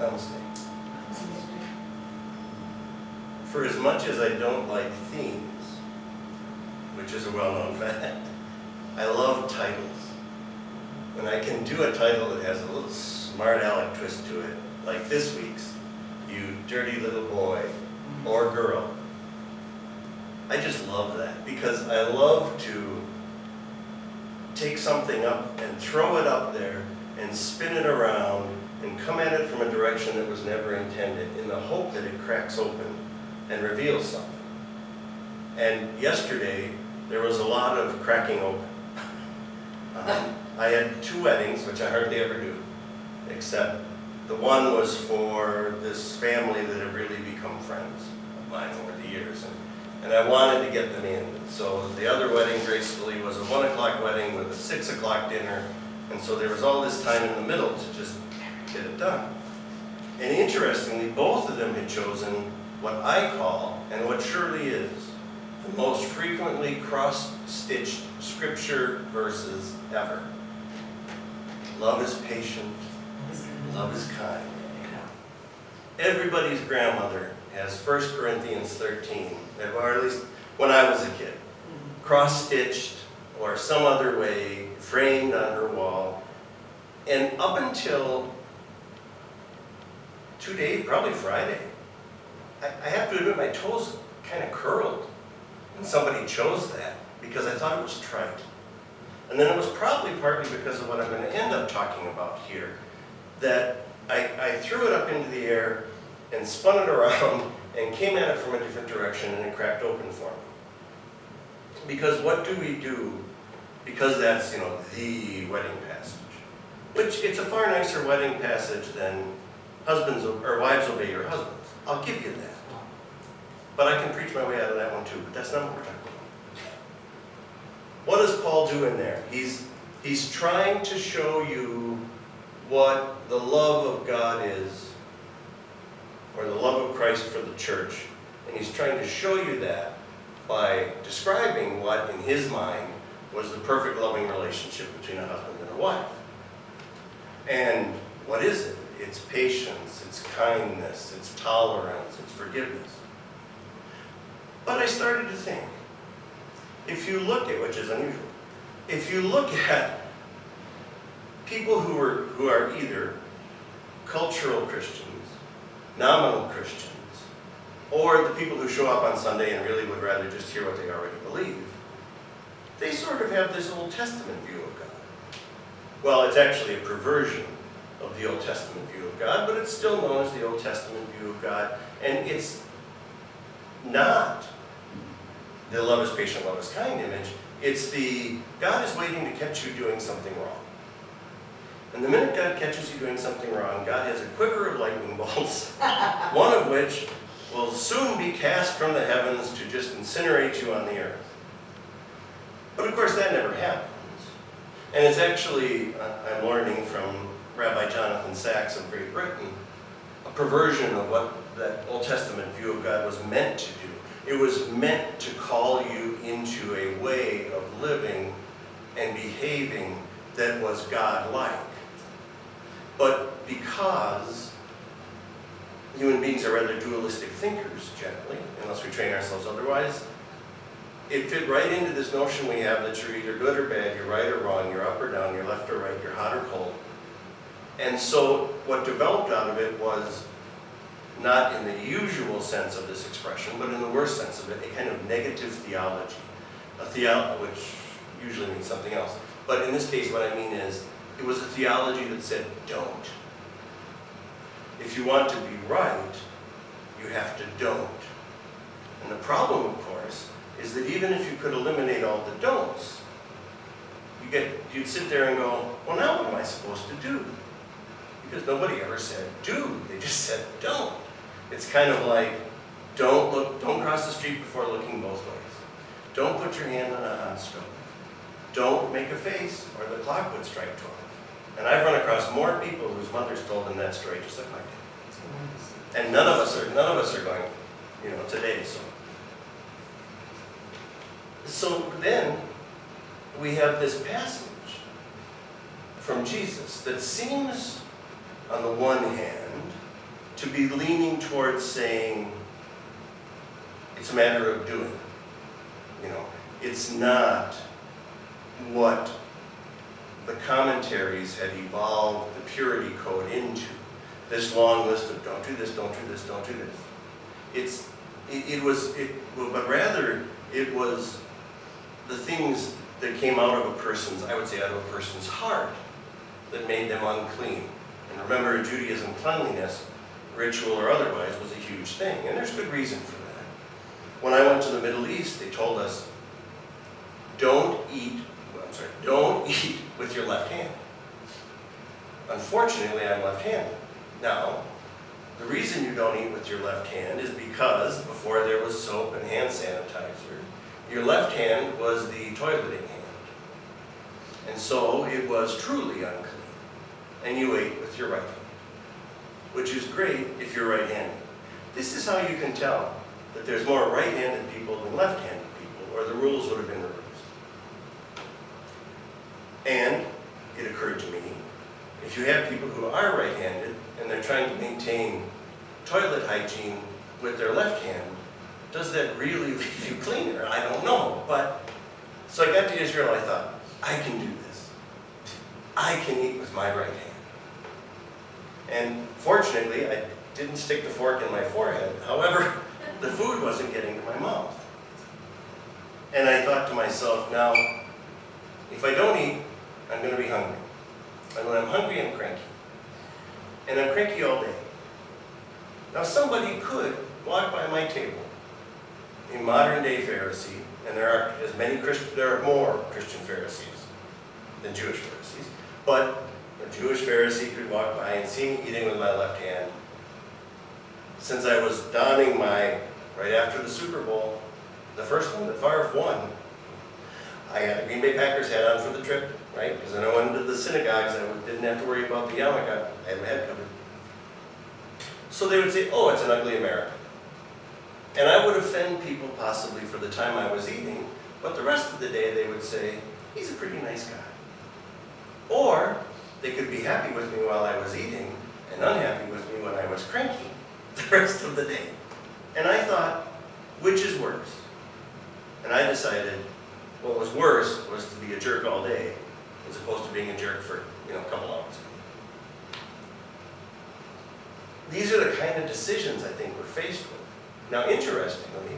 Namaste. For as much as I don't like themes, which is a well-known fact, I love titles. When I can do a title that has a little smart aleck twist to it, like this week's, You Dirty Little Boy or Girl. I just love that because I love to take something up and throw it up there and spin it around and come at it from a direction that was never intended in the hope that it cracks open and reveals something. And yesterday, there was a lot of cracking open. I had 2 weddings, which I hardly ever do, except the one was for this family that have really become friends of mine over the years. And I wanted to get them in. So the other wedding, gracefully, was a 1 o'clock wedding with a 6 o'clock dinner. And so there was all this time in the middle to just get it done. And interestingly, both of them had chosen what I call, and what surely is, the most frequently cross-stitched scripture verses ever. Love is patient, love is kind. Everybody's grandmother has 1 Corinthians 13, or at least when I was a kid, cross-stitched or some other way, framed on her wall. And up until 2 days, probably Friday, I have to admit my toes kind of curled when somebody chose that because I thought it was trite. And then it was probably partly because of what I'm going to end up talking about here, that I threw it up into the air and spun it around and came at it from a different direction and it cracked open for me. Because what do we do? Because that's, the wedding passage. Which, it's a far nicer wedding passage than husbands or wives obey your husbands. I'll give you that. But I can preach my way out of that one too, but that's not what we're talking about. What does Paul do in there? He's trying to show you what the love of God is, or the love of Christ for the church. And he's trying to show you that by describing what, in his mind, was the perfect loving relationship between a husband and a wife. And what is it? It's patience, it's kindness, it's tolerance, it's forgiveness. But I started to think, if you look at, which is unusual, if you look at people who are either cultural Christians, nominal Christians, or the people who show up on Sunday and really would rather just hear what they already believe, they sort of have this Old Testament view of God. Well, it's actually a perversion of the Old Testament view of God, but it's still known as the Old Testament view of God, and it's not the love is patient, love is kind image. It's the God is waiting to catch you doing something wrong. And the minute God catches you doing something wrong, God has a quiver of lightning bolts, one of which will soon be cast from the heavens to just incinerate you on the earth. But of course that never happens. And it's actually, I'm learning from Rabbi Jonathan Sacks of Great Britain, a perversion of what that Old Testament view of God was meant to do. It was meant to call you into a way of living and behaving that was God-like. But because human beings are rather dualistic thinkers, generally, unless we train ourselves otherwise, it fit right into this notion we have that you're either good or bad, you're right or wrong, you're up or down, you're left or right, you're hot or cold. And so what developed out of it was, not in the usual sense of this expression, but in the worst sense of it, a kind of negative theology. A theology, which usually means something else. But in this case, what I mean is, it was a theology that said, don't. If you want to be right, you have to don't. And the problem, of course, is that even if you could eliminate all the don'ts, you'd sit there and go, well, now what am I supposed to do? Because nobody ever said do, they just said don't. It's kind of like, don't cross the street before looking both ways. Don't put your hand on a hot stove. Don't make a face, or the clock would strike 12. And I've run across more people whose mothers told them that story just like my dad. And none of us are going, today. So then we have this passage from Jesus that seems, on the one hand, to be leaning towards saying it's a matter of doing. You know, it's not what the commentaries had evolved the purity code into. This long list of don't do this, don't do this, don't do this. But rather it was the things that came out of a person's, I would say out of a person's heart, that made them unclean. And remember, in Judaism, cleanliness, ritual or otherwise, was a huge thing. And there's good reason for that. When I went to the Middle East, they told us, don't eat with your left hand. Unfortunately, I'm left-handed. Now, the reason you don't eat with your left hand is because before there was soap and hand sanitizer, your left hand was the toileting hand. And so it was truly unclean. And you ate with your right hand, which is great if you're right-handed. This is how you can tell that there's more right-handed people than left-handed people, or the rules would have been reversed. And it occurred to me, if you have people who are right-handed and they're trying to maintain toilet hygiene with their left hand, does that really leave you cleaner? I don't know. But so I got to Israel, I thought, I can do this. I can eat with my right hand. And fortunately, I didn't stick the fork in my forehead. However, the food wasn't getting to my mouth. And I thought to myself, now, if I don't eat, I'm going to be hungry. And when I'm hungry, I'm cranky. And I'm cranky all day. Now somebody could walk by my table, a modern day Pharisee, and there are more Christian Pharisees than Jewish Pharisees, but a Jewish Pharisee could walk by and see me eating with my left hand. Since I was donning right after the Super Bowl, the first one that Favre won, I had a Green Bay Packers hat on for the trip, right? Because when I went to the synagogues, I didn't have to worry about the yarmulke. I had my head covered. So they would say, oh, it's an ugly American. And I would offend people possibly for the time I was eating, but the rest of the day they would say, he's a pretty nice guy. Or they could be happy with me while I was eating and unhappy with me when I was cranky the rest of the day. And I thought, which is worse? And I decided what was worse was to be a jerk all day as opposed to being a jerk for a couple hours. These are the kind of decisions I think we're faced with. Now, interestingly,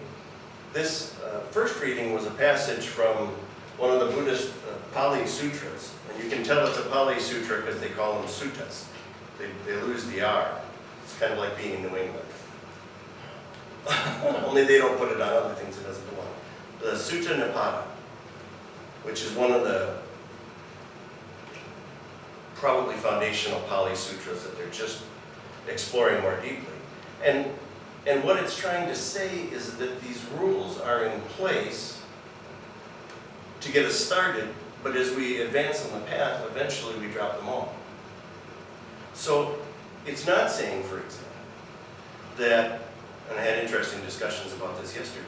this first reading was a passage from one of the Buddhist Pali Sutras. And you can tell it's a Pali Sutra because they call them suttas. They lose the R. It's kind of like being in New England. Only they don't put it on other things it doesn't belong. The Sutta Nipada, which is one of the probably foundational Pali Sutras that they're just exploring more deeply. And what it's trying to say is that these rules are in place to get us started, but as we advance on the path, eventually we drop them all. So it's not saying, for example, that, and I had interesting discussions about this yesterday,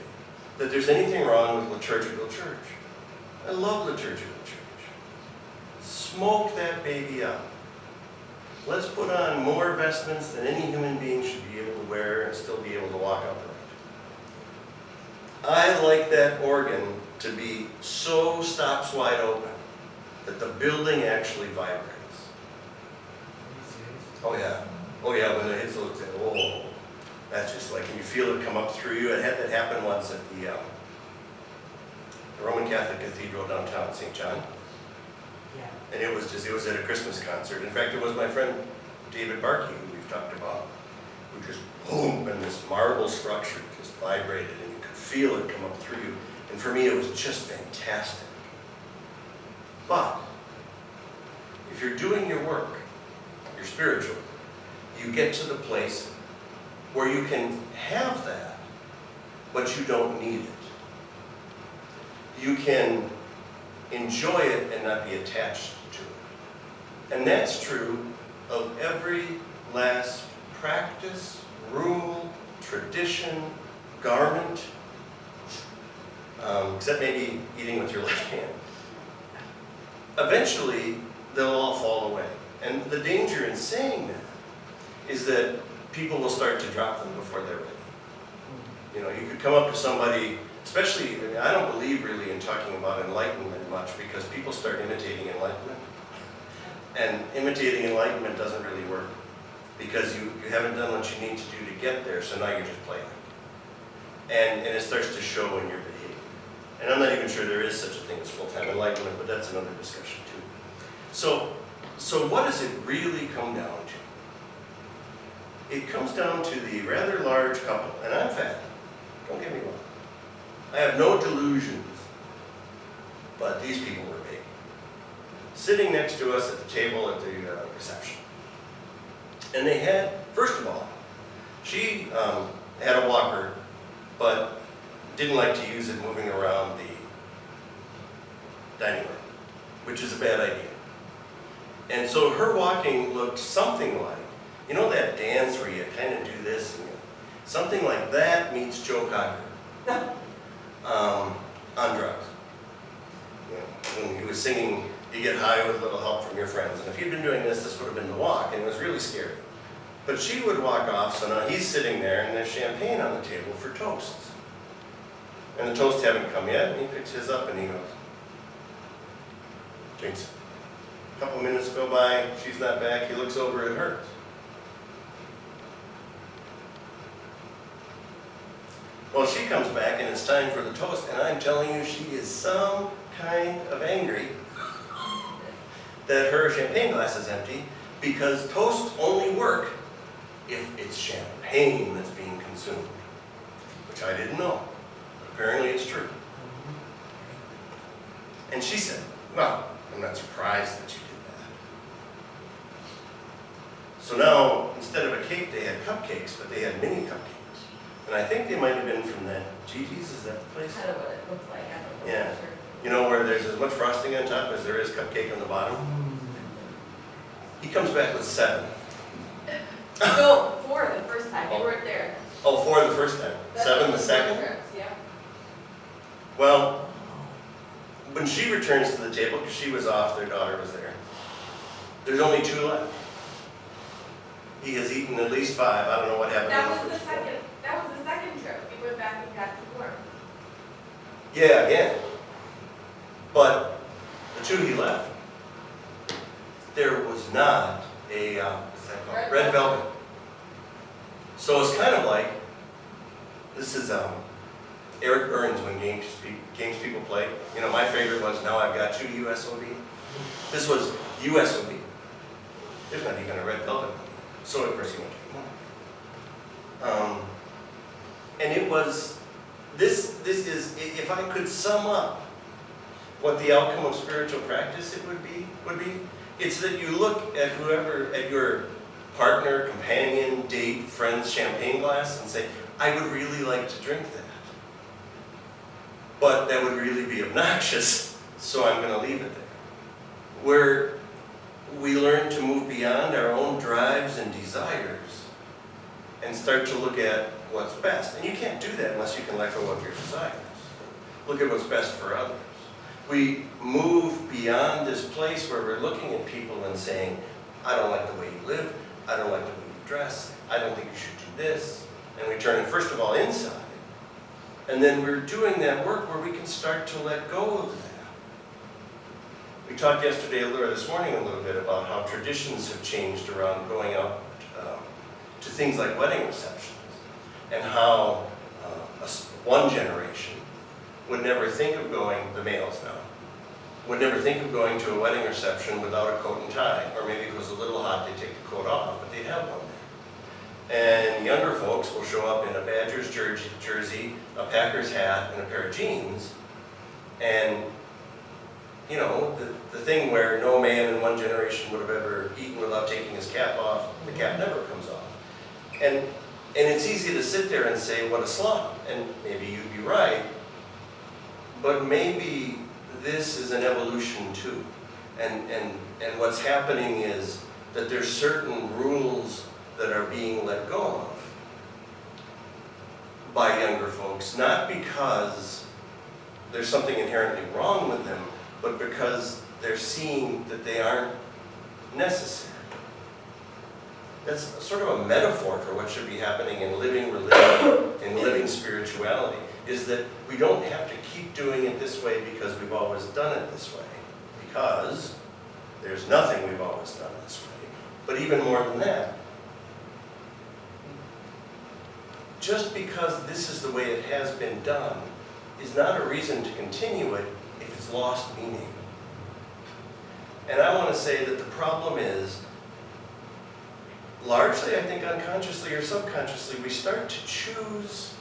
that there's anything wrong with liturgical church. I love liturgical church. Smoke that baby up. Let's put on more vestments than any human being should be able to wear and still be able to walk upright. I like that organ to be so stops wide open that the building actually vibrates. Oh yeah, when it hits those, oh, that's just like, and you feel it come up through you. I had that happen once at the Roman Catholic Cathedral downtown, St. John. And it was at a Christmas concert. In fact, it was my friend David Barkey, who we've talked about, who just boom, and this marble structure just vibrated, and you could feel it come up through you. And for me, it was just fantastic. But if you're doing your work, your spiritual, you get to the place where you can have that, but you don't need it. You can enjoy it and not be attached to it. And that's true of every last practice, rule, tradition, garment, except maybe eating with your left hand. Eventually, they'll all fall away. And the danger in saying that is that people will start to drop them before they're ready. You know, you could come up to somebody, especially, I don't believe really in talking about enlightenment much because people start imitating enlightenment. And imitating enlightenment doesn't really work because you haven't done what you need to do to get there, so now you're just playing. And it starts to show in your behavior. And I'm not even sure there is such a thing as full-time enlightenment, but that's another discussion too. So what does it really come down to? It comes down to the rather large couple, and I'm fat, don't get me wrong. I have no delusions, but these people were big. Sitting next to us at the table at the reception. And they had, first of all, she had a walker, but didn't like to use it moving around the dining room, which is a bad idea. And so her walking looked something like, you know that dance where you kind of do this? And something like that meets Joe Cocker on drugs. You know, when he was singing, you get high with a little help from your friends. And if he'd been doing this, this would have been the walk, and it was really scary. But she would walk off, so now he's sitting there, and there's champagne on the table for toasts. And the toasts haven't come yet, and he picks his up, and he goes, drinks it. A couple minutes go by, she's not back, he looks over at her. Well, she comes back, and it's time for the toast, and I'm telling you, she is some kind of angry that her champagne glass is empty, because toasts only work if it's champagne that's being consumed, which I didn't know. Apparently it's true. And she said, well, I'm not surprised that you did that. So now, instead of a cake, they had cupcakes, but they had mini cupcakes. And I think they might have been from that Gigi's, is that the place? Kind of what it looked like, I don't know. Yeah. For sure. You know, where there's as much frosting on top as there is cupcake on the bottom? He comes back with 7. No, 4 the first time, you weren't there. Oh, 4 the first time. 7 the second? Yeah. Well, when she returns to the table, because she was off, their daughter was there, there's only 2 left. He has eaten at least 5. I don't know what happened. That was the second trip. We went back and got 2 more. Yeah, again. But the 2 he left, there was not a, what's that called? Red velvet. So it's kind of like, this is Eric Burns when games people play. You know, my favorite was Now I've Got You, USOB. This was USOB. There's not even a red velvet. So of course he went to more. And it was, this is, if I could sum up what the outcome of spiritual practice it would be, it's that you look at whoever, at your partner, companion, date, friend's champagne glass and say, I would really like to drink that. But that would really be obnoxious, so I'm going to leave it there. Where we learn to move beyond our own drives and desires and start to look at what's best. And you can't do that unless you can let go of your desires. Look at what's best for others. We move beyond this place where we're looking at people and saying, I don't like the way you live, I don't like the way you dress, I don't think you should do this. And we turn, first of all, inside. And then we're doing that work where we can start to let go of that. We talked yesterday or this morning a little bit about how traditions have changed around going out to things like wedding receptions, and how one generation would never think of going, the males now, would never think of going to a wedding reception without a coat and tie, or maybe if it was a little hot, they'd take the coat off, but they'd have one there. And younger folks will show up in a Badgers jersey, a Packers hat, and a pair of jeans, and you know, the thing where no man in one generation would have ever eaten without taking his cap off, the cap never comes off. And it's easy to sit there and say, what a slum, and maybe you'd be right, but maybe this is an evolution too. And what's happening is that there's certain rules that are being let go of by younger folks, not because there's something inherently wrong with them, but because they're seeing that they aren't necessary. That's sort of a metaphor for what should be happening in living religion, in living spirituality, is that we don't have to keep doing it this way because we've always done it this way. Because there's nothing we've always done this way. But even more than that, just because this is the way it has been done is not a reason to continue it if it's lost meaning. And I want to say that the problem is, largely, I think unconsciously or subconsciously, we start to choose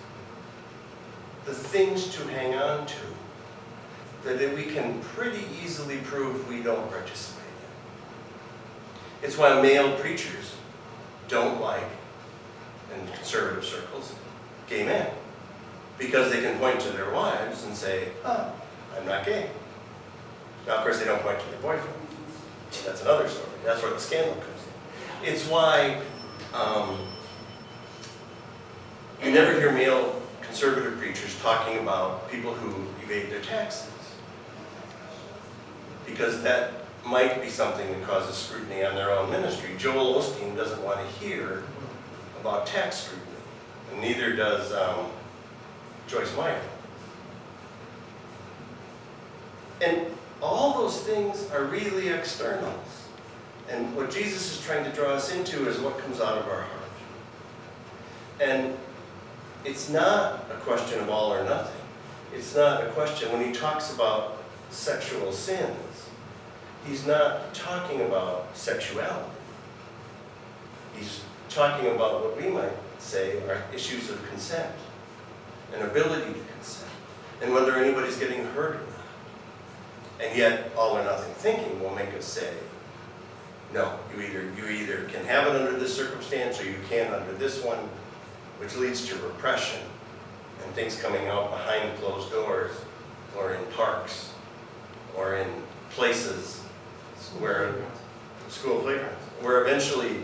the things to hang on to that we can pretty easily prove we don't participate in. It's why male preachers don't like, in conservative circles, gay men. Because they can point to their wives and say, oh, I'm not gay. Now, of course, they don't point to their boyfriend. That's another story. That's where the scandal comes in. It's why you never hear male conservative preachers talking about people who evade their taxes. Because that might be something that causes scrutiny on their own ministry. Joel Osteen doesn't want to hear about tax scrutiny, and neither does Joyce Meyer. And all those things are really externals. And what Jesus is trying to draw us into is what comes out of our heart. And it's not a question of all or nothing. It's not a question, when he talks about sexual sins, he's not talking about sexuality. He's talking about what we might say are issues of consent, and ability to consent, and whether anybody's getting hurt or not. And yet, all or nothing thinking will make us say, no, you either can have it under this circumstance or you can't under this one, which leads to repression and things coming out behind closed doors or in parks or in places where, school playgrounds, where eventually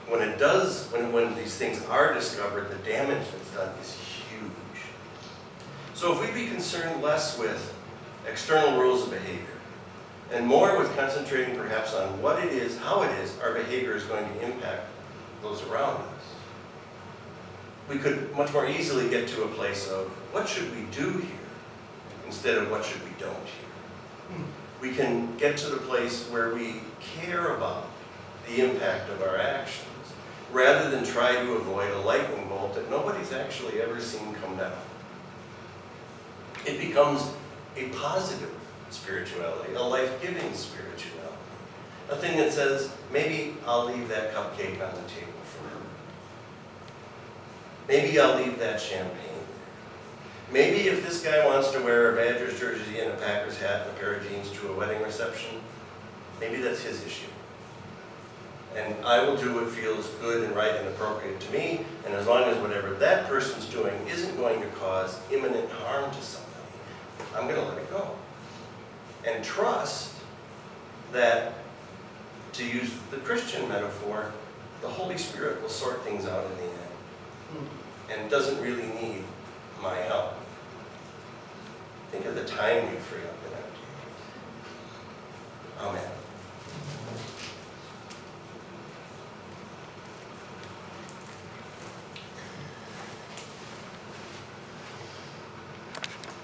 when these things are discovered, the damage that's done is huge. So if we be concerned less with external rules of behavior, and more with concentrating perhaps on what it is, how it is, our behavior is going to impact those around us, we could much more easily get to a place of what should we do here instead of what should we don't here. We can get to the place where we care about the impact of our actions rather than try to avoid a lightning bolt that nobody's actually ever seen come down. It becomes a positive spirituality, a life-giving spirituality, a thing that says, maybe I'll leave that cupcake on the table for her. Maybe I'll leave that champagne there. Maybe if this guy wants to wear a Badgers jersey and a Packers hat and a pair of jeans to a wedding reception, maybe that's his issue. And I will do what feels good and right and appropriate to me, and as long as whatever that person's doing isn't going to cause imminent harm to somebody, I'm going to let it go. And trust that, to use the Christian metaphor, the Holy Spirit will sort things out in the end and doesn't really need my help. Think of the time we free up.